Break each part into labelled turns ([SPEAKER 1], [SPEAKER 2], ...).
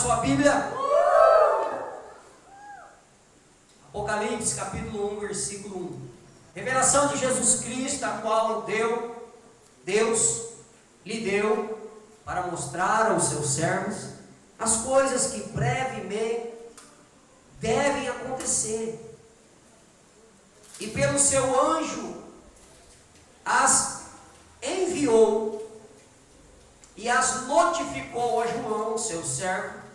[SPEAKER 1] sua Bíblia? Apocalipse capítulo 1, versículo 1. Revelação de Jesus Cristo, a qual Deus lhe deu para mostrar aos seus servos as coisas que brevemente devem acontecer. E pelo seu anjo as enviou e as notificou a João, seu servo,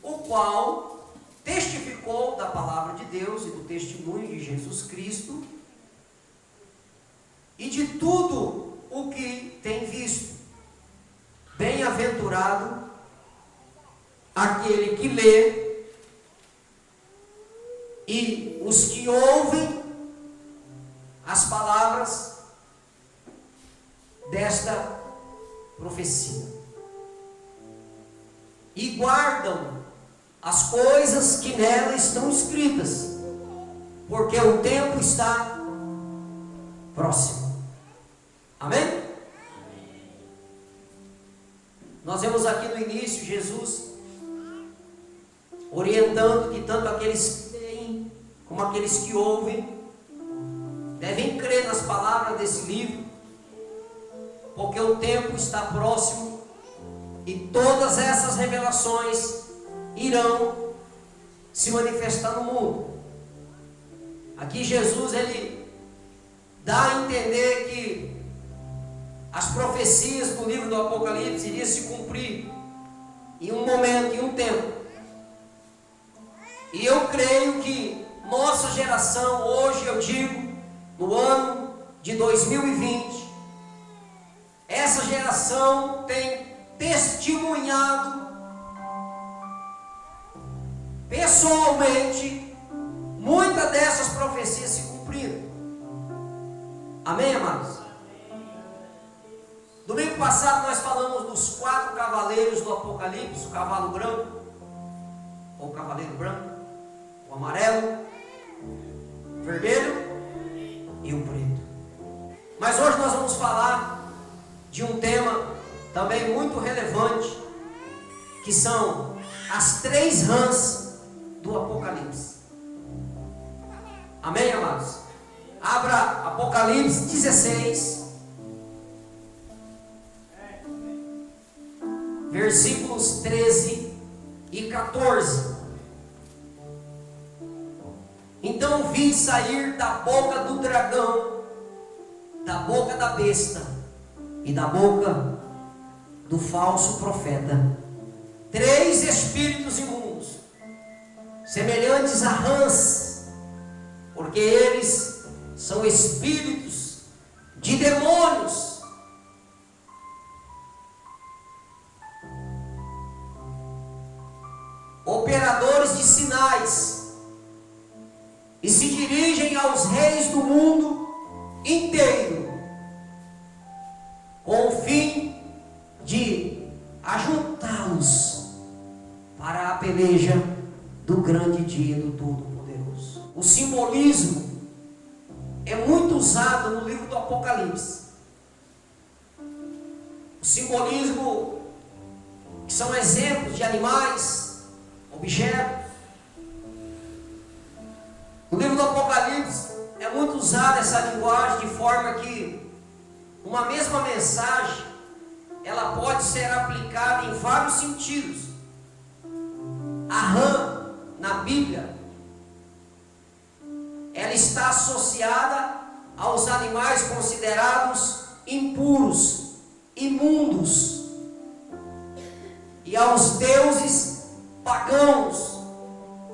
[SPEAKER 1] o qual testificou da palavra de Deus e do testemunho de Jesus Cristo e de tudo o que tem visto. Bem-aventurado aquele que lê e os que ouvem as palavras desta profecia e guardam as coisas que nela estão escritas, porque o tempo está próximo. Amém? Nós vemos aqui no início Jesus orientando que tanto aqueles que leem como aqueles que ouvem devem crer nas palavras desse livro, porque o tempo está próximo e todas essas revelações irão se manifestar no mundo. Aqui Jesus ele dá a entender que as profecias do livro do Apocalipse iriam se cumprir em um momento, em um tempo. E eu creio que nossa geração hoje, eu digo, no ano de 2020, essa geração tem testemunhado pessoalmente muitas dessas profecias se cumpriram. Amém, amados? Domingo passado nós falamos dos 4 cavaleiros do Apocalipse: o cavalo branco, ou o cavaleiro branco, o amarelo, o vermelho e o preto. Mas hoje nós vamos falar de um tema também muito relevante, que são as 3 rãs do Apocalipse. Amém, amados? Abra Apocalipse 16, versículos 13 e 14. Então vi sair da boca do dragão, da boca da besta e da boca do falso profeta 3 espíritos imundos, semelhantes a rãs, porque eles são espíritos de demônios, operadores de sinais, e se dirigem aos reis do mundo inteiro, com o fim de ajuntá-los para a peleja do grande dia do Todo-Poderoso. O simbolismo é muito usado no livro do Apocalipse. O simbolismo, que são exemplos de animais, objetos. No livro do Apocalipse é muito usada essa linguagem, de forma que uma mesma mensagem ela pode ser aplicada em vários sentidos. A rã na Bíblia, ela está associada aos animais considerados impuros, imundos, e aos deuses pagãos,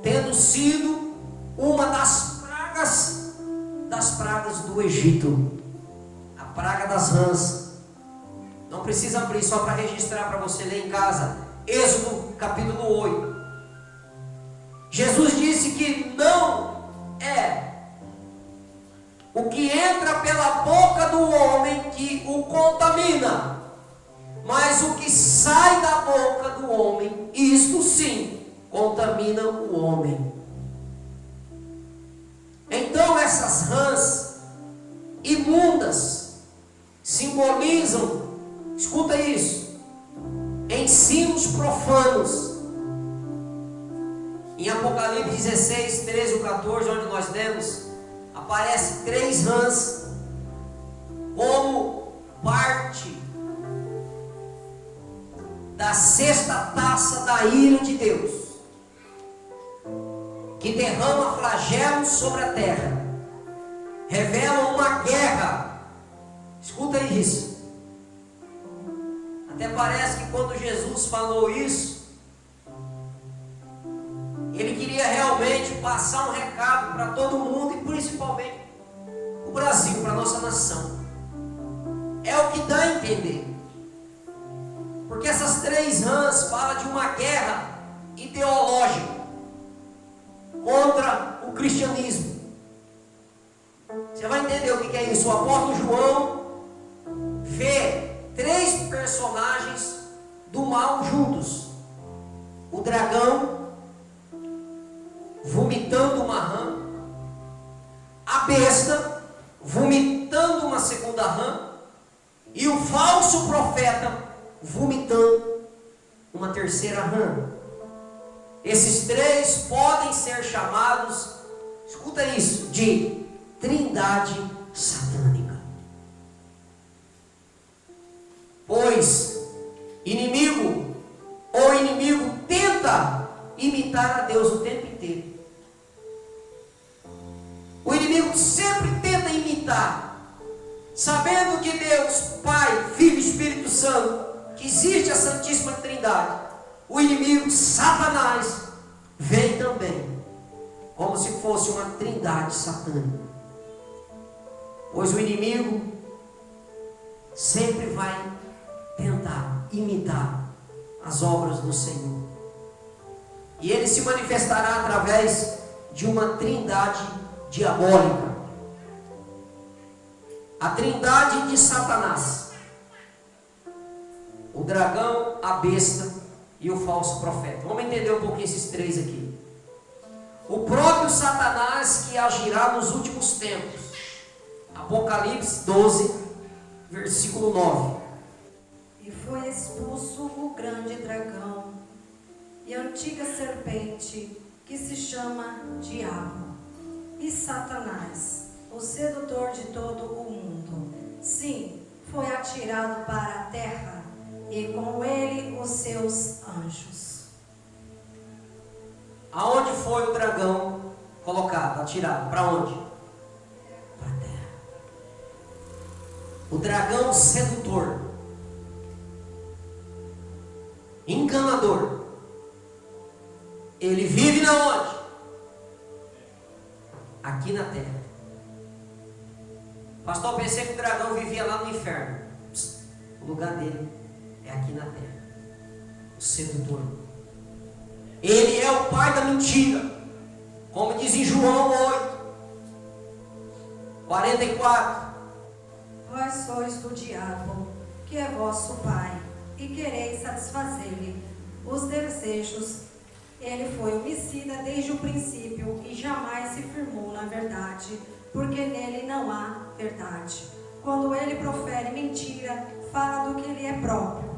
[SPEAKER 1] tendo sido uma das pragas do Egito, a praga das rãs. Não precisa abrir, só para registrar, para você ler em casa. Êxodo capítulo 8. Jesus disse que não é o que entra pela boca do homem que o contamina, mas o que sai da boca do homem, isto sim contamina o homem. Então essas rãs imundas simbolizam, escuta isso, ensinos profanos Em Apocalipse 16, 13 ou 14, onde nós lemos, aparece 3 rãs como parte da 6ª taça da ira de Deus, que derrama flagelos sobre a terra, revela uma guerra. Escuta isso. Até parece que quando Jesus falou isso, ele queria realmente passar um recado para todo mundo e principalmente o Brasil, para a nossa nação. É o que dá a entender. Porque essas 3 rãs falam de uma guerra ideológica contra o cristianismo. Você vai entender o que é isso. O apóstolo João vê 3 personagens do mal juntos: o dragão vomitando uma rã, a besta vomitando uma segunda rã e o falso profeta vomitando uma terceira rã. Esses 3 podem ser chamados, escuta isso, de trindade satânica. Pois o inimigo tenta imitar a Deus o tempo inteiro. O inimigo sempre tenta imitar, sabendo que Deus, Pai, Filho e Espírito Santo, que existe a Santíssima Trindade. O inimigo, Satanás, vem também, como se fosse uma trindade satânica. Pois o inimigo sempre vai tentar imitar as obras do Senhor. E ele se manifestará através de uma trindade diabólica. A trindade de Satanás: o dragão, a besta e o falso profeta. Vamos entender um pouquinho esses 3 aqui. O próprio Satanás, que agirá nos últimos tempos. Apocalipse 12, versículo 9.
[SPEAKER 2] E foi expulso o grande dragão e a antiga serpente, que se chama Diabo e Satanás, o sedutor de todo o mundo. Sim, foi atirado para a terra, e com ele os seus anjos.
[SPEAKER 1] Aonde foi o dragão colocado, atirado? Para onde? Para a terra. O dragão sedutor, enganador, ele vive na onde? Aqui na terra. Pastor, pensei que o dragão vivia lá no inferno. O lugar dele é aqui na terra. O sedutor. Ele é o pai da mentira, como diz em João 8, 44.
[SPEAKER 2] Vós sois do diabo, que é vosso pai, e quereis satisfazer-lhe os desejos. Ele foi homicida desde o princípio e jamais se firmou na verdade, porque nele não há verdade. Quando ele profere mentira, fala do que lhe é próprio,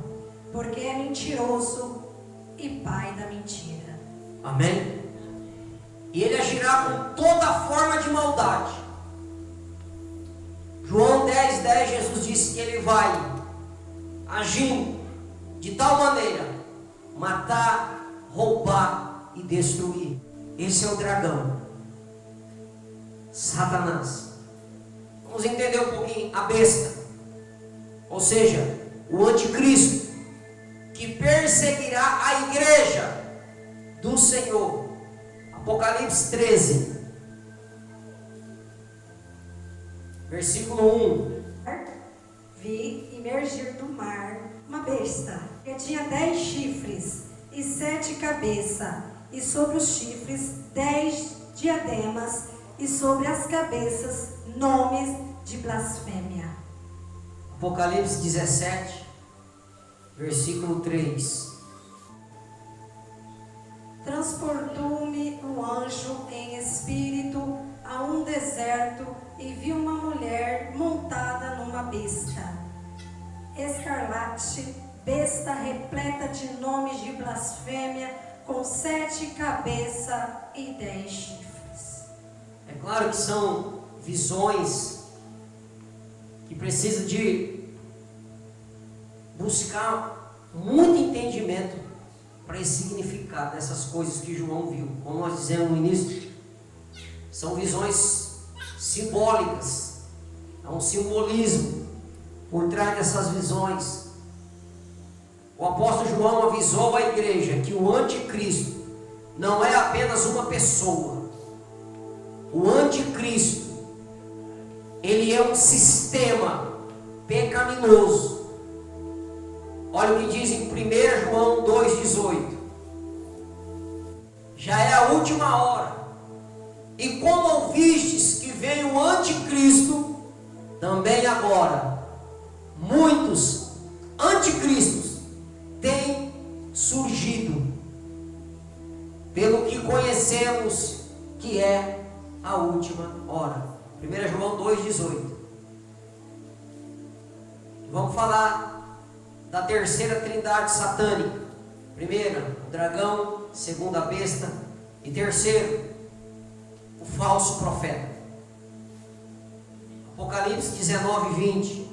[SPEAKER 2] porque é mentiroso e pai da mentira.
[SPEAKER 1] Amém? E ele agirá com toda forma de maldade. João 10:10, Jesus disse que ele vai agindo de tal maneira matar, roubar e destruir. Esse é o dragão, Satanás. Vamos entender um pouquinho a besta, ou seja, o anticristo, que perseguirá a igreja do Senhor. Apocalipse 13, versículo 1.
[SPEAKER 2] Vi emergir do mar uma besta que tinha 10 chifres e 7 cabeças, e sobre os chifres 10 diademas, e sobre as cabeças nomes de blasfêmia.
[SPEAKER 1] Apocalipse 17, versículo 3.
[SPEAKER 2] Transportou-me o anjo em espírito a um deserto, e vi uma mulher montada numa besta escarlate, besta repleta de nomes de blasfêmia, com 7 cabeças e 10 chifres.
[SPEAKER 1] É claro que são visões que precisam de buscar muito entendimento para esse significado dessas coisas que João viu. Como nós dizemos no início, são visões simbólicas, há um simbolismo por trás dessas visões. O apóstolo João avisou à igreja que o anticristo não é apenas uma pessoa. O anticristo, ele é um sistema pecaminoso. Olha o que diz em 1 João 2,18. Já é a última hora. E como ouvistes que veio o anticristo, também agora muitos anticristos têm surgido, pelo que conhecemos que é a última hora. 1 João 2,18. Vamos falar da terceira trindade satânica. Primeira, o dragão. Segunda, a besta. E terceiro, o falso profeta. Apocalipse 19:20.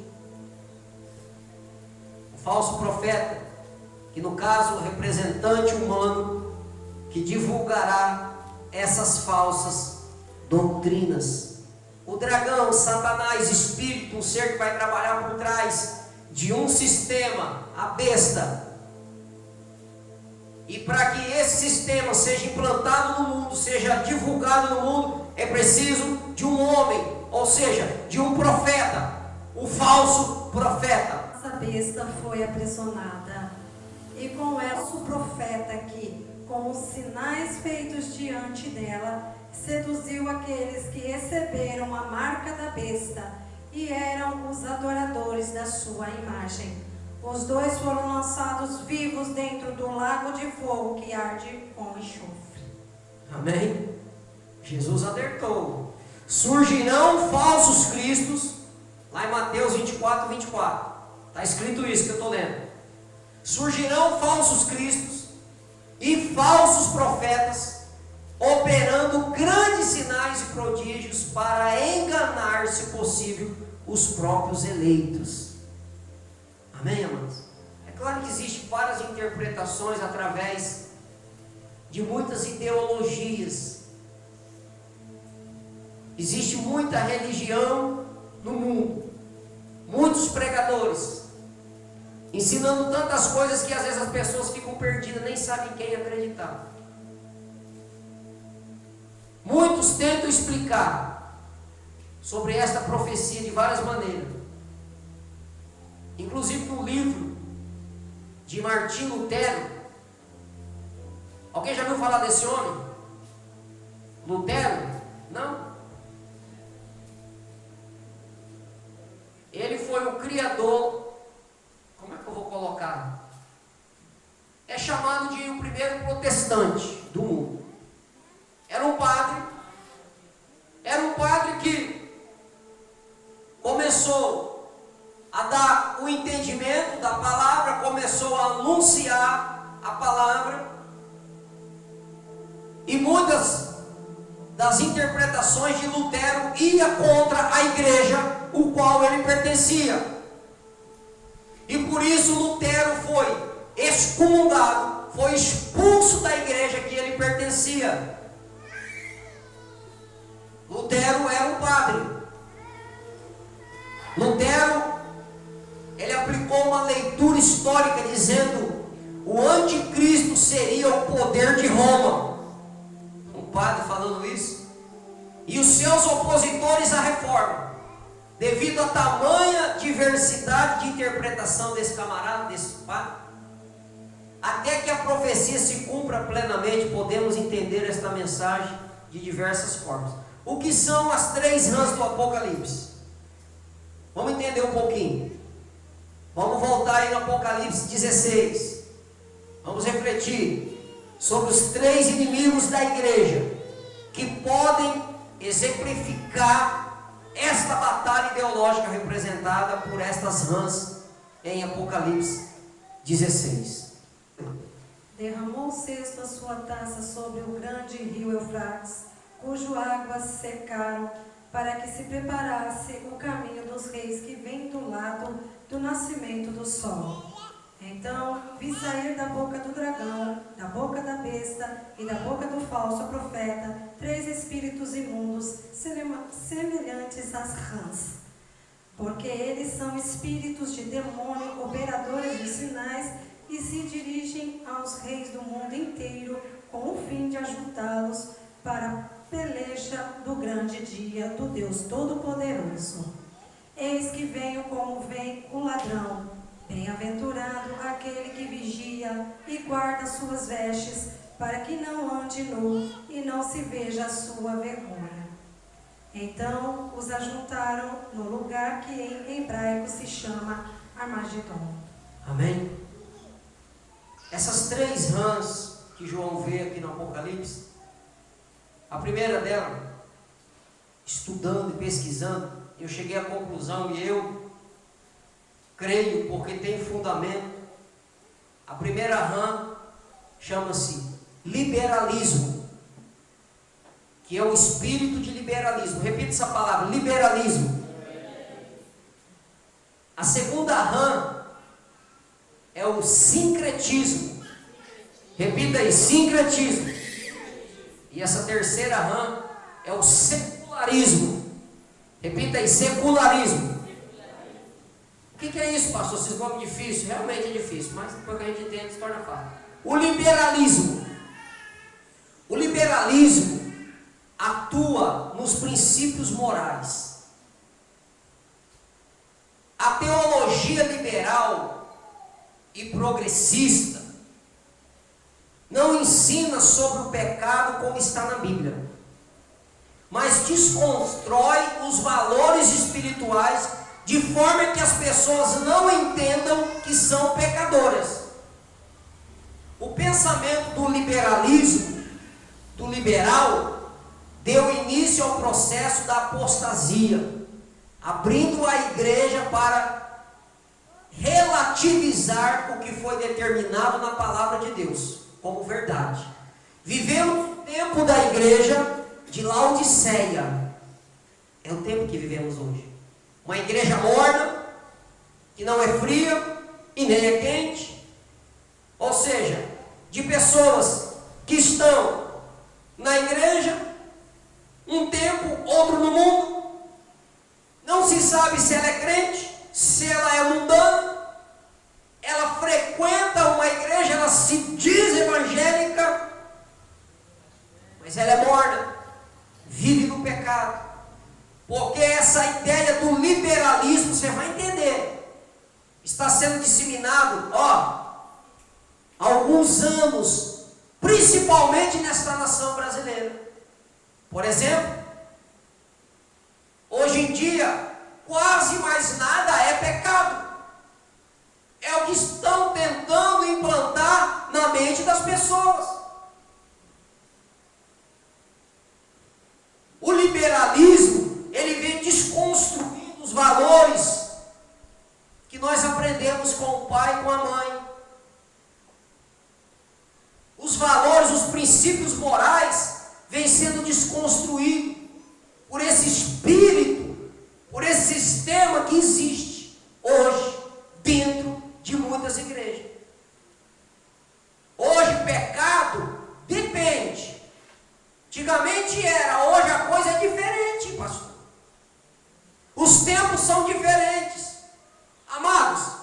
[SPEAKER 1] O falso profeta, que no caso o representante humano, que divulgará essas falsas doutrinas. O dragão, Satanás, espírito, um ser que vai trabalhar por trás de um sistema, a besta. E para que esse sistema seja implantado no mundo, seja divulgado no mundo, é preciso de um homem, ou seja, de um profeta, o falso profeta.
[SPEAKER 2] Essa besta foi aprisionada, e com ela o profeta que, com os sinais feitos diante dela, seduziu aqueles que receberam a marca da besta e eram os adoradores da sua imagem. Os dois foram lançados vivos dentro do lago de fogo que arde com enxofre.
[SPEAKER 1] Amém? Jesus alertou: surgirão falsos cristos, lá em Mateus 24:24. Está escrito isso que eu estou lendo. Surgirão falsos cristos e falsos profetas, operando grandes sinais e prodígios para enganar, se possível, os próprios eleitos. Amém, amados? É claro que existem várias interpretações através de muitas ideologias. Existe muita religião no mundo, muitos pregadores ensinando tantas coisas que às vezes as pessoas ficam perdidas, nem sabem quem acreditar. Muitos tentam explicar sobre esta profecia de várias maneiras. Inclusive no livro de Martim Lutero. Alguém já ouviu falar desse homem? Lutero? Não? Ele foi o criador. Como é que eu vou colocar? É chamado de o primeiro protestante do mundo. Era um padre que começou a dar o entendimento da palavra, começou a anunciar a palavra, e muitas das interpretações de Lutero ia contra a igreja o qual ele pertencia, e por isso Lutero foi excomungado, foi expulso da igreja que ele pertencia. Lutero era um padre. Lutero, ele aplicou uma leitura histórica dizendo: o anticristo seria o poder de Roma. Um padre falando isso. E os seus opositores à reforma, devido a tamanha diversidade de interpretação desse camarada, desse padre, até que a profecia se cumpra plenamente, podemos entender esta mensagem de diversas formas. O que são as 3 rãs do Apocalipse? Vamos entender um pouquinho. Vamos voltar aí no Apocalipse 16. Vamos refletir sobre os 3 inimigos da igreja que podem exemplificar esta batalha ideológica representada por estas rãs em Apocalipse 16.
[SPEAKER 2] Derramou o cesto a sua taça sobre o grande rio Eufrates, cujo águas secaram, para que se preparasse o caminho dos reis que vêm do lado do nascimento do sol. Então vi sair da boca do dragão, da boca da besta e da boca do falso profeta 3 espíritos imundos, semelhantes às rãs. Porque eles são espíritos de demônio, operadores de sinais, e se dirigem aos reis do mundo inteiro, com o fim de ajuntá-los para a peleja do grande dia do Deus Todo-Poderoso. Eis que venho como vem o ladrão. Bem-aventurado aquele que vigia e guarda suas vestes, para que não ande nu e não se veja a sua vergonha. Então os ajuntaram no lugar que em hebraico se chama Armagedon.
[SPEAKER 1] Amém? Essas 3 rãs que João vê aqui no Apocalipse, a primeira dela, estudando e pesquisando, eu cheguei à conclusão, e eu creio porque tem fundamento. A primeira rã chama-se liberalismo, que é o espírito de liberalismo. Repita essa palavra, liberalismo. A segunda rã é o sincretismo. Repita aí, sincretismo. E essa terceira rã é o secularismo. Repita aí, secularismo. O que é isso, pastor? Esses nomes difíceis? Realmente é difícil, mas depois que a gente entende, se torna fácil. O liberalismo. O liberalismo atua nos princípios morais. A teologia liberal e progressista não ensina sobre o pecado como está na Bíblia, mas desconstrói os valores espirituais de forma que as pessoas não entendam que são pecadoras. O pensamento do liberalismo, do liberal, deu início ao processo da apostasia, abrindo a igreja para relativizar o que foi determinado na palavra de Deus como verdade. Vivemos o tempo da igreja de Laodiceia. É o tempo que vivemos hoje. Uma igreja morna, que não é fria e nem é quente. Ou seja, de pessoas que estão na igreja um tempo, outro no mundo. Não se sabe se ela é crente, se ela é mundana. Ela frequenta uma igreja, ela se diz evangélica, mas ela é morna, vive no pecado. Porque essa ideia do liberalismo, você vai entender, está sendo disseminado, há alguns anos, principalmente nesta nação brasileira. Por exemplo, hoje em dia, quase mais nada é pecado. É o que estão tentando implantar na mente das pessoas. O liberalismo, ele vem desconstruindo os valores que nós aprendemos com o pai e com a mãe. Os valores, os princípios morais vêm sendo desconstruídos por esse espírito, por esse sistema que existe hoje dentro de muitas igrejas. Hoje pecado depende. Antigamente era, hoje a coisa é diferente, pastor. Os tempos são diferentes. Amados,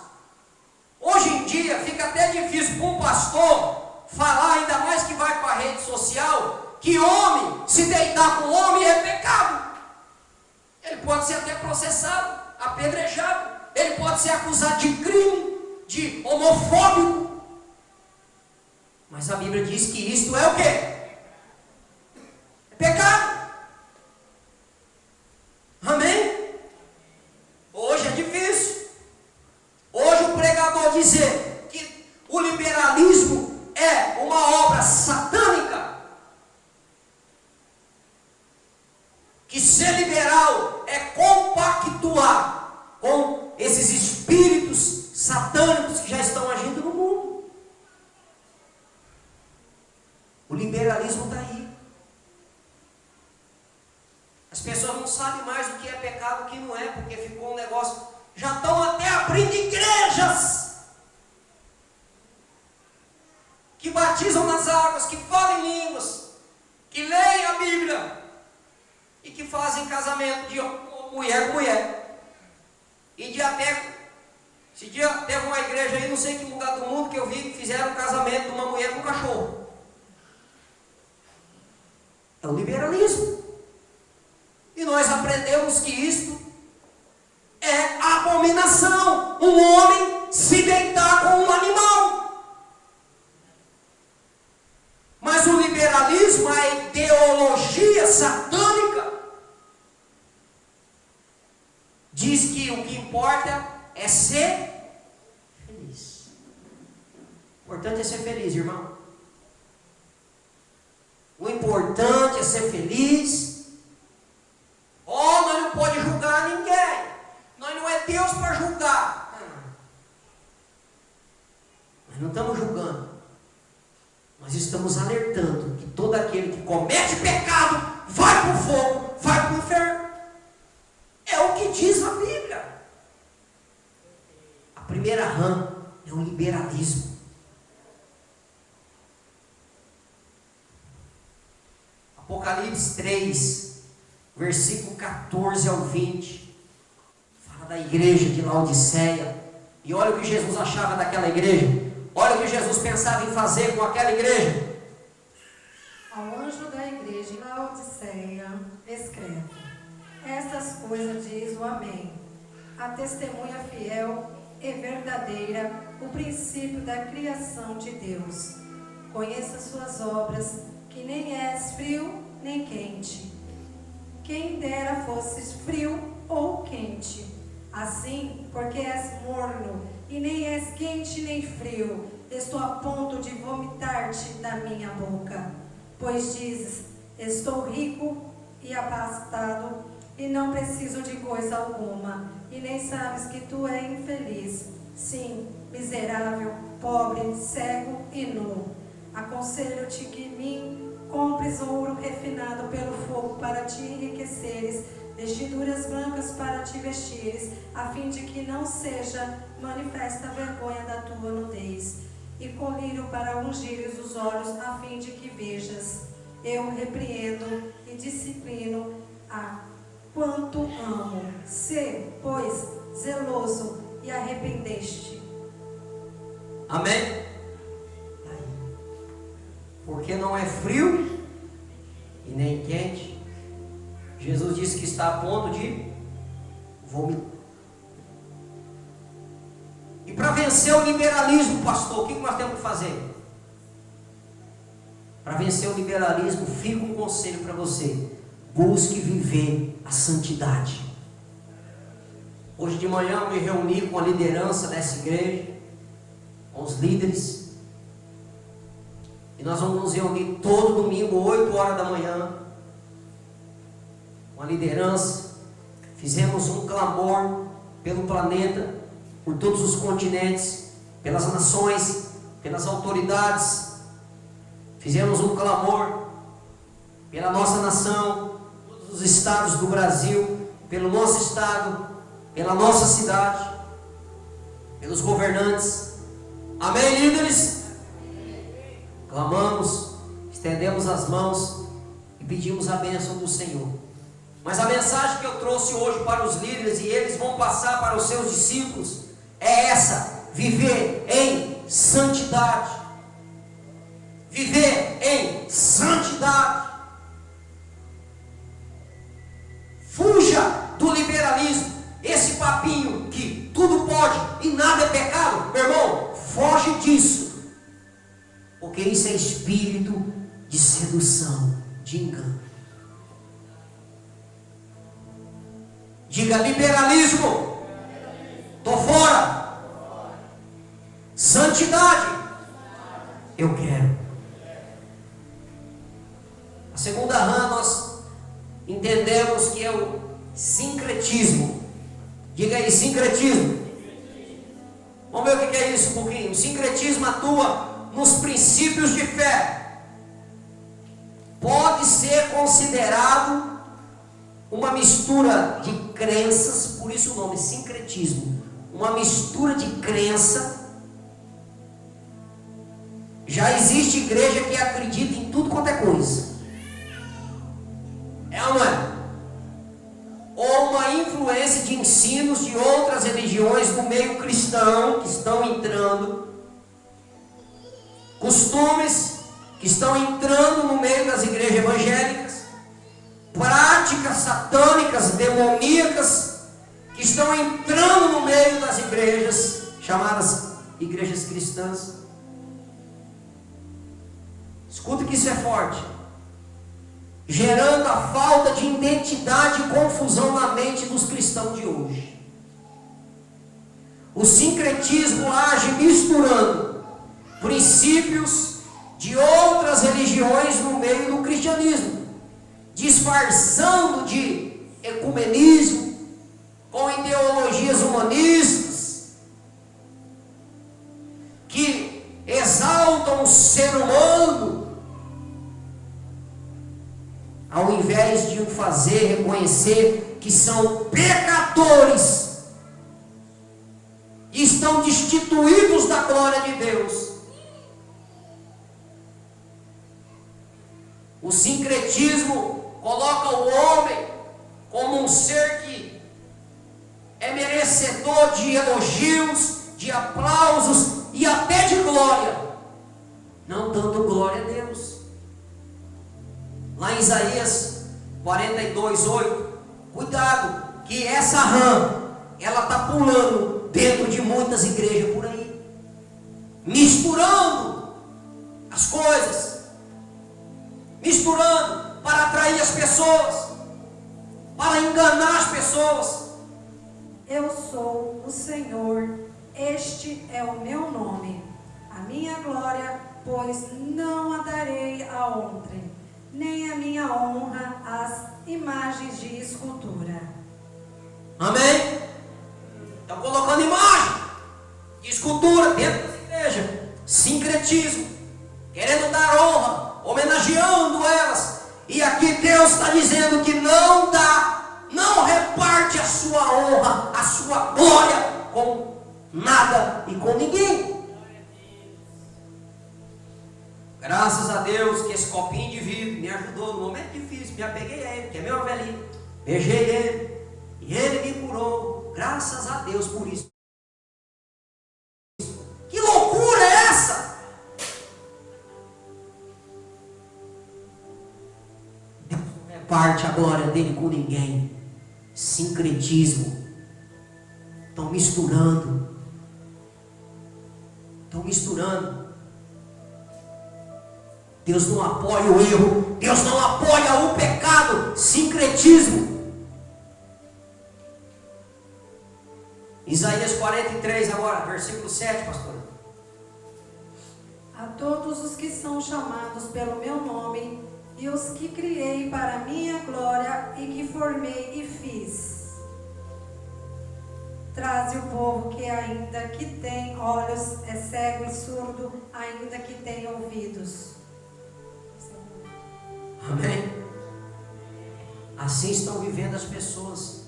[SPEAKER 1] hoje em dia fica até difícil para um pastor falar, ainda mais que vai para a rede social, que homem, se deitar com homem é pecado. Ele pode ser até processado, apedrejado, ele pode ser acusado de crime, de homofóbico. Mas a Bíblia diz que isto é o quê? É pecado. Amém? Hoje é difícil. Hoje o pregador dizer que o liberalismo é uma obra satânica, que ser liberal é compactuar com esses espíritos satânicos que já estão agindo no mundo. O liberalismo está aí. As pessoas não sabem mais o que é pecado e o que não é, porque ficou um negócio. Já estão até abrindo igrejas que batizam nas águas, que falam em línguas, que leem a Bíblia e que fazem casamento de mulher com mulher. E de até, esse dia teve uma igreja aí, não sei que lugar do mundo, que eu vi que fizeram um casamento de uma mulher com um cachorro. É o liberalismo. E nós aprendemos que isto é abominação. Um homem se deitar com um animal. Mas o liberalismo, a ideologia satânica, diz que o que importa é ser feliz. O importante é ser feliz, irmão. O importante é ser feliz. Oh, nós não podemos julgar ninguém. Nós não é Deus para julgar. Nós não estamos julgando. Nós estamos alertando que todo aquele que comete pecado vai para o fogo, vai para o inferno. É o que diz a Bíblia. A primeira rã é o liberalismo. Apocalipse 3, versículo 14 ao 20, fala da igreja de Laodiceia. E olha o que Jesus achava daquela igreja. Olha o que Jesus pensava em fazer com aquela igreja.
[SPEAKER 2] Ao anjo da igreja em Laodiceia, escreve: estas coisas diz o Amém, a testemunha fiel e verdadeira, o princípio da criação de Deus. Conheça suas obras, que nem és frio nem quente. Quem dera fosses frio ou quente. Assim, porque és morno, e nem és quente nem frio, estou a ponto de vomitar-te da minha boca. Pois dizes: estou rico e abastado, e não preciso de coisa alguma, e nem sabes que tu és infeliz, sim, miserável, pobre, cego e nu. Aconselho-te que mim compres ouro refinado pelo fogo para te enriqueceres, vestiduras brancas para te vestires, a fim de que não seja manifesta a vergonha da tua nudez, e colírio para ungires os olhos, a fim de que vejas. Eu repreendo e disciplino a quanto amo. Sê, pois, zeloso e arrependeste.
[SPEAKER 1] Amém? Porque não é frio e nem quente. Jesus disse que está a ponto de vomitar. E para vencer o liberalismo, pastor, o que nós temos que fazer? Para vencer o liberalismo, fica um conselho para você: busque viver a santidade. Hoje de manhã eu me reuni com a liderança dessa igreja, com os líderes, e nós vamos nos reunir todo domingo, 8 horas da manhã, com a liderança. Fizemos um clamor pelo planeta, por todos os continentes, pelas nações, pelas autoridades. Fizemos um clamor pela nossa nação, todos os estados do Brasil, pelo nosso estado, pela nossa cidade, pelos governantes. Amém, líderes? Clamamos, estendemos as mãos e pedimos a bênção do Senhor. Mas a mensagem que eu trouxe hoje para os líderes, e eles vão passar para os seus discípulos, é essa: viver em santidade. Viver em santidade. Fuja do liberalismo. Esse papinho que tudo pode e nada é pecado, meu irmão, foge disso. Porque isso é espírito de sedução, de engano. Diga: liberalismo, estou fora. Santidade, eu quero. A segunda rã nós entendemos que é o sincretismo. Diga aí: sincretismo. Vamos ver o que é isso um pouquinho. O sincretismo atua nos princípios de fé. ser considerado uma mistura de crenças, por isso o nome sincretismo, uma mistura de crença. Já existe igreja que acredita em tudo quanto é coisa. É ou não é? Ou uma influência de ensinos de outras religiões no meio cristão que estão entrando, costumes que estão entrando no meio das igrejas evangélicas, práticas satânicas, demoníacas que estão entrando no meio das igrejas chamadas igrejas cristãs. Escuta que isso é forte, gerando a falta de identidade e confusão na mente dos cristãos de hoje. O sincretismo age misturando princípios de outras religiões no meio do cristianismo, disfarçando de ecumenismo com ideologias humanistas que exaltam o ser humano, ao invés de o fazer reconhecer que são pecadores e estão destituídos da glória de Deus. O sincretismo coloca o homem como um ser que é merecedor de elogios, de aplausos e até de glória, não dando glória a Deus. Lá em Isaías 42:8, cuidado, que essa rã, ela está pulando dentro de muitas igrejas por aí, misturando as coisas, misturando para atrair as pessoas, para enganar as pessoas.
[SPEAKER 2] Eu sou o Senhor, este é o meu nome, a minha glória, pois não a darei a outrem, nem a minha honra às imagens de escultura.
[SPEAKER 1] Amém? Estão colocando imagem de escultura dentro da igreja, sincretismo, querendo dar honra, homenageando elas. E aqui Deus está dizendo que não dá, não reparte a sua honra, a sua glória com nada e com ninguém. Graças a Deus que esse copinho de vidro me ajudou no momento difícil. Me apeguei a ele, que é meu velhinho. Beijei ele e ele me curou. Graças a Deus por isso. Que loucura é essa? Deus não reparte a glória dele com ninguém. Sincretismo. Estão misturando. Deus não apoia o erro, Deus não apoia o pecado, sincretismo. Isaías 43 agora, versículo 7, pastor.
[SPEAKER 2] A todos os que são chamados pelo meu nome, e os que criei para minha glória, e que formei e fiz. Traze o povo que ainda que tem olhos, é cego e surdo, ainda que tem ouvidos.
[SPEAKER 1] Amém? Assim estão vivendo as pessoas.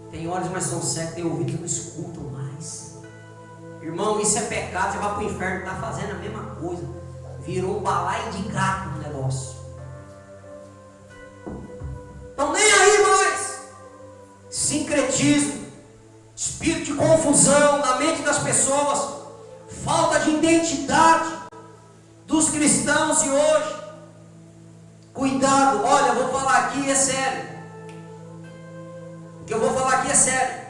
[SPEAKER 1] Tem olhos, mas são cegos. Tem ouvidos, não escutam mais. Irmão, isso é pecado. Você vai para o inferno, está fazendo a mesma coisa. Virou um balaio de gato no negócio. Estão nem aí mais. Sincretismo, espírito de confusão na mente das pessoas, falta de identidade dos cristãos de hoje. Cuidado, olha, eu vou falar aqui, é sério. O que eu vou falar aqui é sério.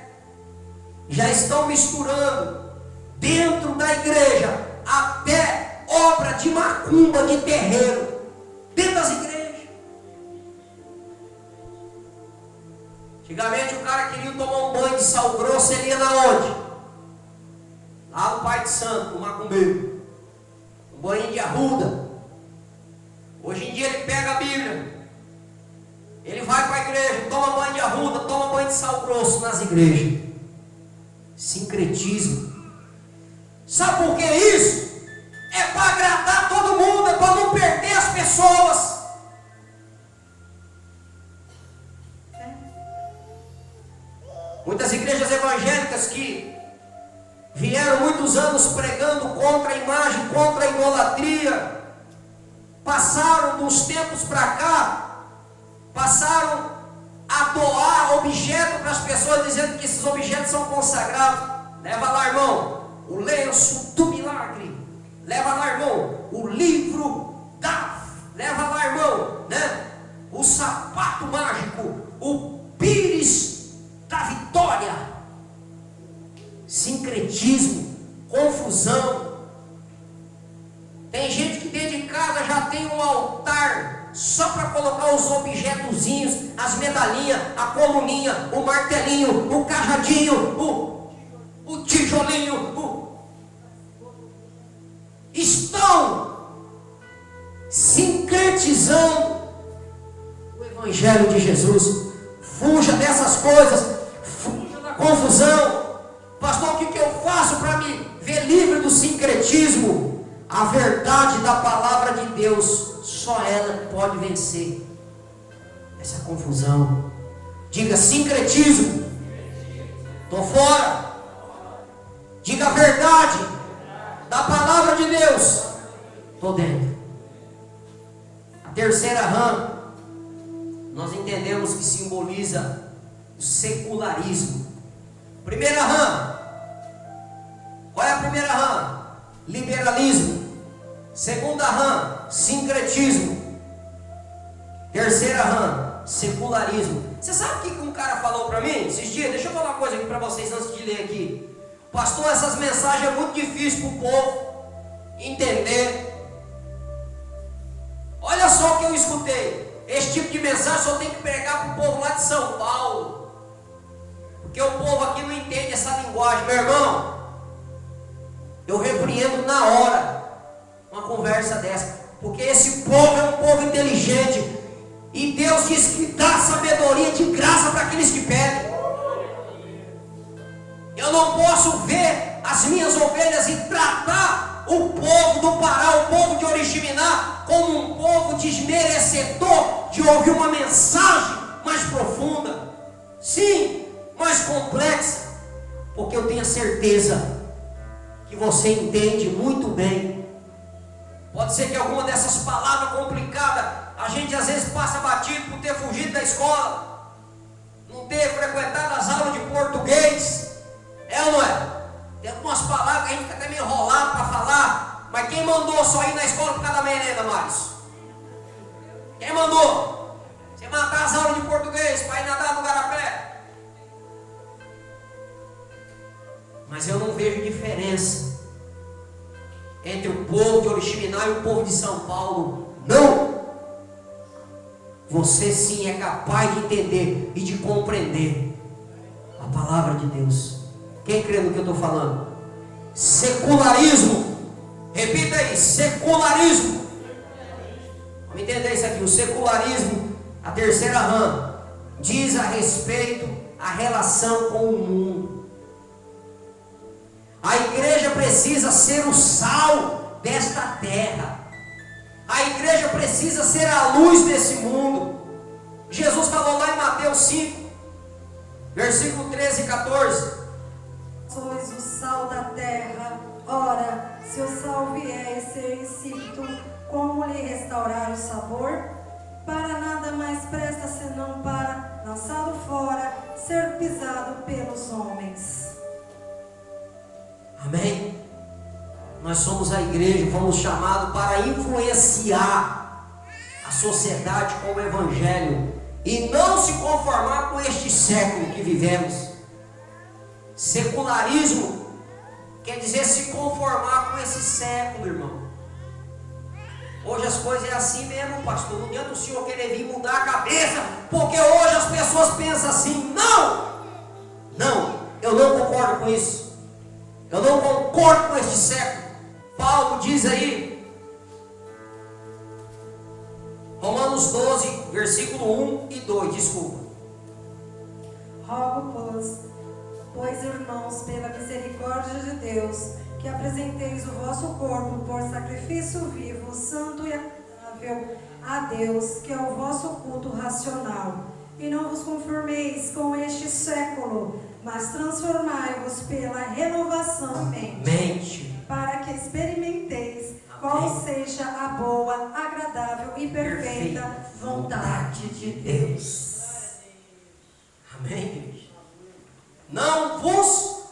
[SPEAKER 1] Já estão misturando dentro da igreja até obra de macumba, de terreiro, dentro das igrejas. Antigamente o cara queria tomar um banho de sal grosso, ele ia na onde? Lá no Pai de Santo, no macumbeiro. Um banho de arruda. Hoje em dia ele pega a Bíblia, ele vai para a igreja, toma banho de arruda, toma banho de sal grosso nas igrejas. Sincretismo. Sabe por que isso? É para agradar todo mundo, é para não perder as pessoas. evangélicas que vieram muitos anos pregando contra a imagem, contra a idolatria, passaram dos tempos para cá, passaram a doar objetos para as pessoas, dizendo que esses objetos são consagrados. Leva lá, irmão, o lenço do milagre. Leva lá, irmão, o livro da... Leva lá, irmão, né? O sapato mágico, o pires da vitória. Sincretismo, confusão. Tem gente que dentro de casa já tem um altar só para colocar os objetozinhos, as medalhinhas, a coluninha, o martelinho, o cajadinho, o tijolinho. Estão sincretizando o Evangelho de Jesus. Fuja dessas coisas, fuja da confusão. Pastor, o que eu faço para me ver livre do sincretismo? A verdade da palavra de Deus, só ela pode vencer essa confusão. Diga sincretismo, estou fora. Diga a verdade da palavra de Deus, estou dentro. A terceira rã, nós entendemos que simboliza o secularismo. Primeira rã, qual é a primeira rã? Liberalismo. Segunda rã, sincretismo. Terceira rã, secularismo. Você sabe o que um cara falou para mim esses dias? Deixa eu falar uma coisa aqui para vocês antes de ler aqui. Pastor, essas mensagens é muito difícil para o povo entender. Olha só o que eu escutei. Esse tipo de mensagem só tem que pregar para o povo lá de São Paulo, porque o povo aqui não entende essa linguagem. Meu irmão, eu repreendo na hora uma conversa dessa, porque esse povo é um povo inteligente, e Deus diz que dá sabedoria de graça para aqueles que pedem. Eu não posso ver as minhas ovelhas e tratar o povo do Pará, o povo de Oriximiná, como um povo desmerecedor de ouvir uma mensagem mais profunda, sim, mais complexa, porque eu tenho a certeza que você entende muito bem. Pode ser que alguma dessas palavras complicadas a gente às vezes passa batido por ter fugido da escola, não ter frequentado as aulas de português. É ou não é? Tem algumas palavras que a gente fica até meio enrolado para falar. Mas quem mandou só ir na escola por causa da merenda, Mários? Quem mandou? Você matar as aulas de português para ir nadar no garapé? Mas eu não vejo diferença entre o povo de Oriximiná e o povo de São Paulo. Não! Você sim é capaz de entender e de compreender a palavra de Deus. Quem crê no que eu estou falando? Secularismo. Repita aí, secularismo. Vamos entender isso aqui. O secularismo, a terceira rã, diz a respeito à relação com o mundo. A igreja precisa ser o sal desta terra. A igreja precisa ser a luz desse mundo. Jesus falou lá em Mateus 5, versículo 13 e 14.
[SPEAKER 2] Sois o sal da terra. Ora, se o sal vier a ser insípido, como lhe restaurar o sabor? Para nada mais presta senão para, lançado fora, ser pisado pelos homens.
[SPEAKER 1] Amém? Nós somos a igreja, fomos chamados para influenciar a sociedade com o Evangelho e não se conformar com este século que vivemos. Secularismo quer dizer se conformar com esse século, irmão. Hoje as coisas é assim mesmo, pastor. Não adianta o senhor querer vir mudar a cabeça, porque hoje as pessoas pensam assim. Não, eu não concordo com isso. Eu não concordo com este século. Paulo diz aí, Romanos 12, versículo 1 e 2, desculpa.
[SPEAKER 2] Rogo, pois, irmãos, pela misericórdia de Deus, que apresenteis o vosso corpo por sacrifício vivo, santo e agradável a Deus, que é o vosso culto racional. E não vos conformeis com este século, mas transformai-vos pela renovação da mente, para que experimenteis qual seja a boa, agradável e perfeita vontade de Deus.
[SPEAKER 1] Amém, igreja? Não vos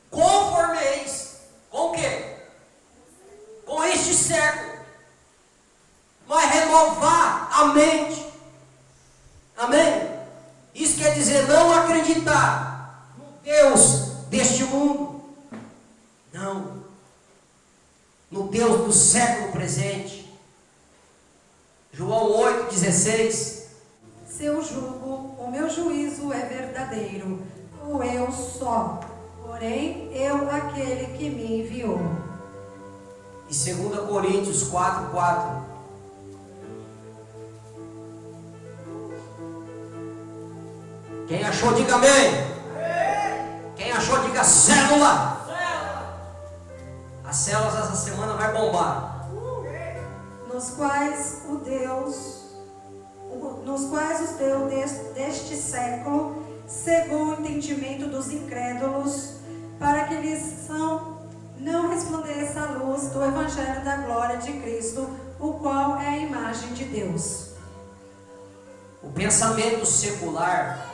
[SPEAKER 1] conformeis com o quê? Com este século, mas renovar a mente. Amém? Isso quer dizer não acreditar no Deus deste mundo, não, no Deus do século presente. João 8,16.
[SPEAKER 2] Seu jugo, o meu juízo é verdadeiro, o eu só, porém eu aquele que me enviou.
[SPEAKER 1] E 2 Coríntios 4,4. Quem achou, diga amém. Quem achou, diga célula. As células essa semana vai bombar.
[SPEAKER 2] Nos quais os Deus deste século cegou o entendimento dos incrédulos, para que lhes não resplandeça a luz do Evangelho da glória de Cristo, o qual é a imagem de Deus.
[SPEAKER 1] O pensamento secular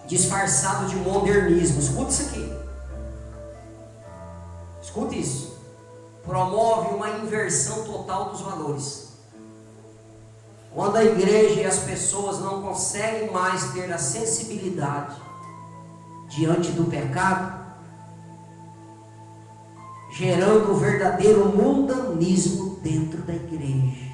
[SPEAKER 1] disfarçado de modernismo, escute isso aqui, escute isso, promove uma inversão total dos valores. Quando a igreja e as pessoas não conseguem mais ter a sensibilidade diante do pecado, gerando o verdadeiro mundanismo dentro da igreja.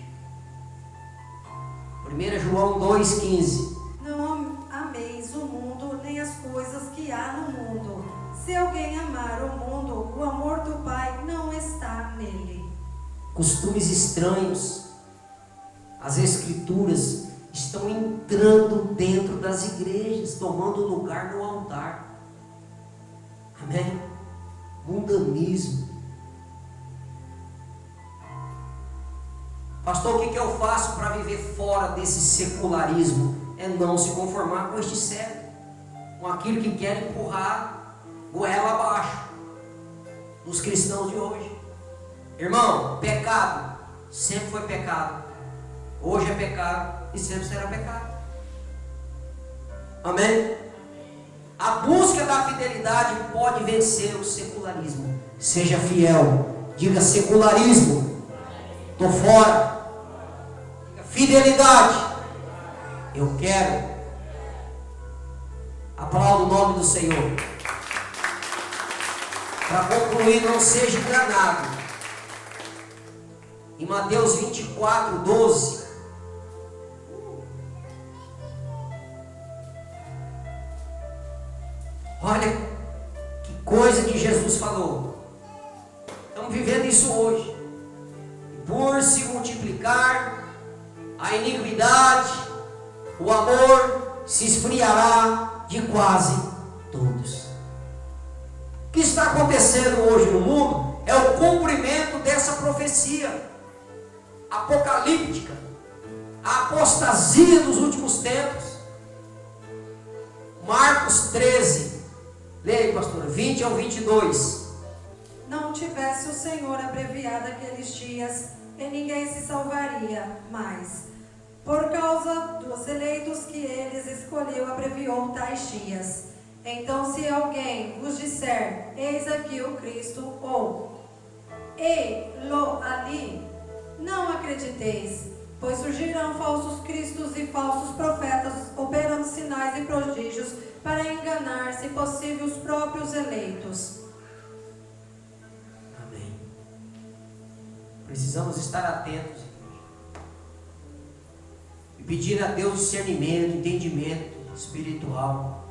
[SPEAKER 1] 1 João 2,15.
[SPEAKER 2] Não ameis o mundo, nem as coisas que há no mundo. Se alguém amar o mundo, o amor do Pai não está nele.
[SPEAKER 1] Costumes estranhos, as escrituras estão entrando dentro das igrejas, tomando lugar no altar. Amém? Mundanismo. Pastor, o que eu faço para viver fora desse secularismo? É não se conformar com este século, com aquilo que quer empurrar goela abaixo dos cristãos de hoje. Irmão, pecado sempre foi pecado, hoje é pecado e sempre será pecado. Amém? A busca da fidelidade pode vencer o secularismo. Seja fiel, diga secularismo, estou fora. Diga fidelidade, eu quero. Aplauda o nome do Senhor. Para concluir, não seja enganado. Em Mateus 24:12, olha que coisa que Jesus falou. Estamos vivendo isso hoje. Por se multiplicar a iniquidade, o amor se esfriará de quase todos. O que está acontecendo hoje no mundo é o cumprimento dessa profecia apocalíptica, a apostasia dos últimos tempos. Marcos 13, leia, pastora, 20 ao 22.
[SPEAKER 2] Não tivesse o Senhor abreviado aqueles dias, e ninguém se salvaria mais. Por causa dos eleitos que eles escolheu, abreviou tais dias. Então, se alguém vos disser, eis aqui o Cristo, ou ei-lo ali, não acrediteis, pois surgirão falsos cristos e falsos profetas, operando sinais e prodígios, para enganar, se possível, os próprios eleitos.
[SPEAKER 1] Amém. Precisamos estar atentos e pedir a Deus discernimento, entendimento espiritual,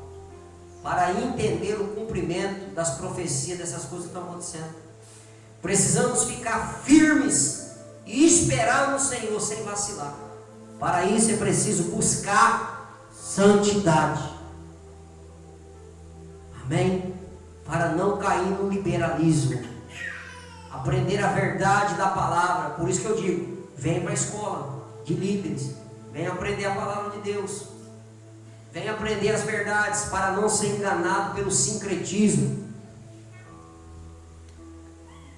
[SPEAKER 1] para entender o cumprimento das profecias dessas coisas que estão acontecendo. Precisamos ficar firmes e esperar no Senhor sem vacilar. Para isso é preciso buscar santidade. Amém? Para não cair no liberalismo. Aprender a verdade da palavra. Por isso que eu digo, vem para a escola de líderes. Vem aprender a palavra de Deus. Vem aprender as verdades para não ser enganado pelo sincretismo.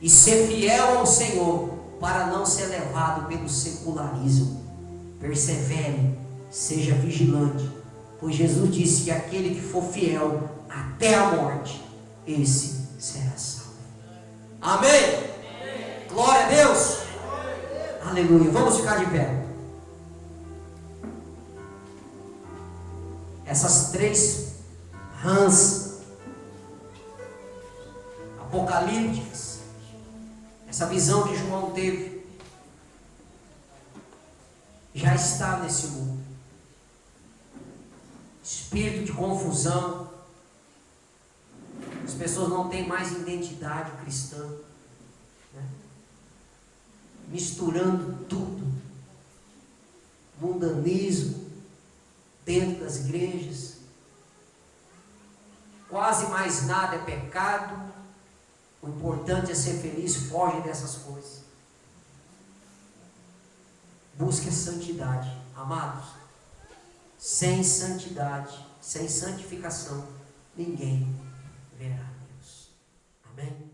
[SPEAKER 1] E ser fiel ao Senhor para não ser levado pelo secularismo. Persevere, seja vigilante, pois Jesus disse que aquele que for fiel até a morte, esse será salvo. Amém? Amém. Glória a Deus. Amém. Aleluia. Vamos ficar de pé. Essas três rãs apocalípticas, essa visão que João teve, já está nesse mundo. Espírito de confusão. As pessoas não têm mais identidade cristã, né? Misturando tudo. Mundanismo dentro das igrejas. Quase mais nada é pecado. O importante é ser feliz. Foge dessas coisas. Busque a santidade, amados. Sem santidade, sem santificação, ninguém verá Deus. Amém?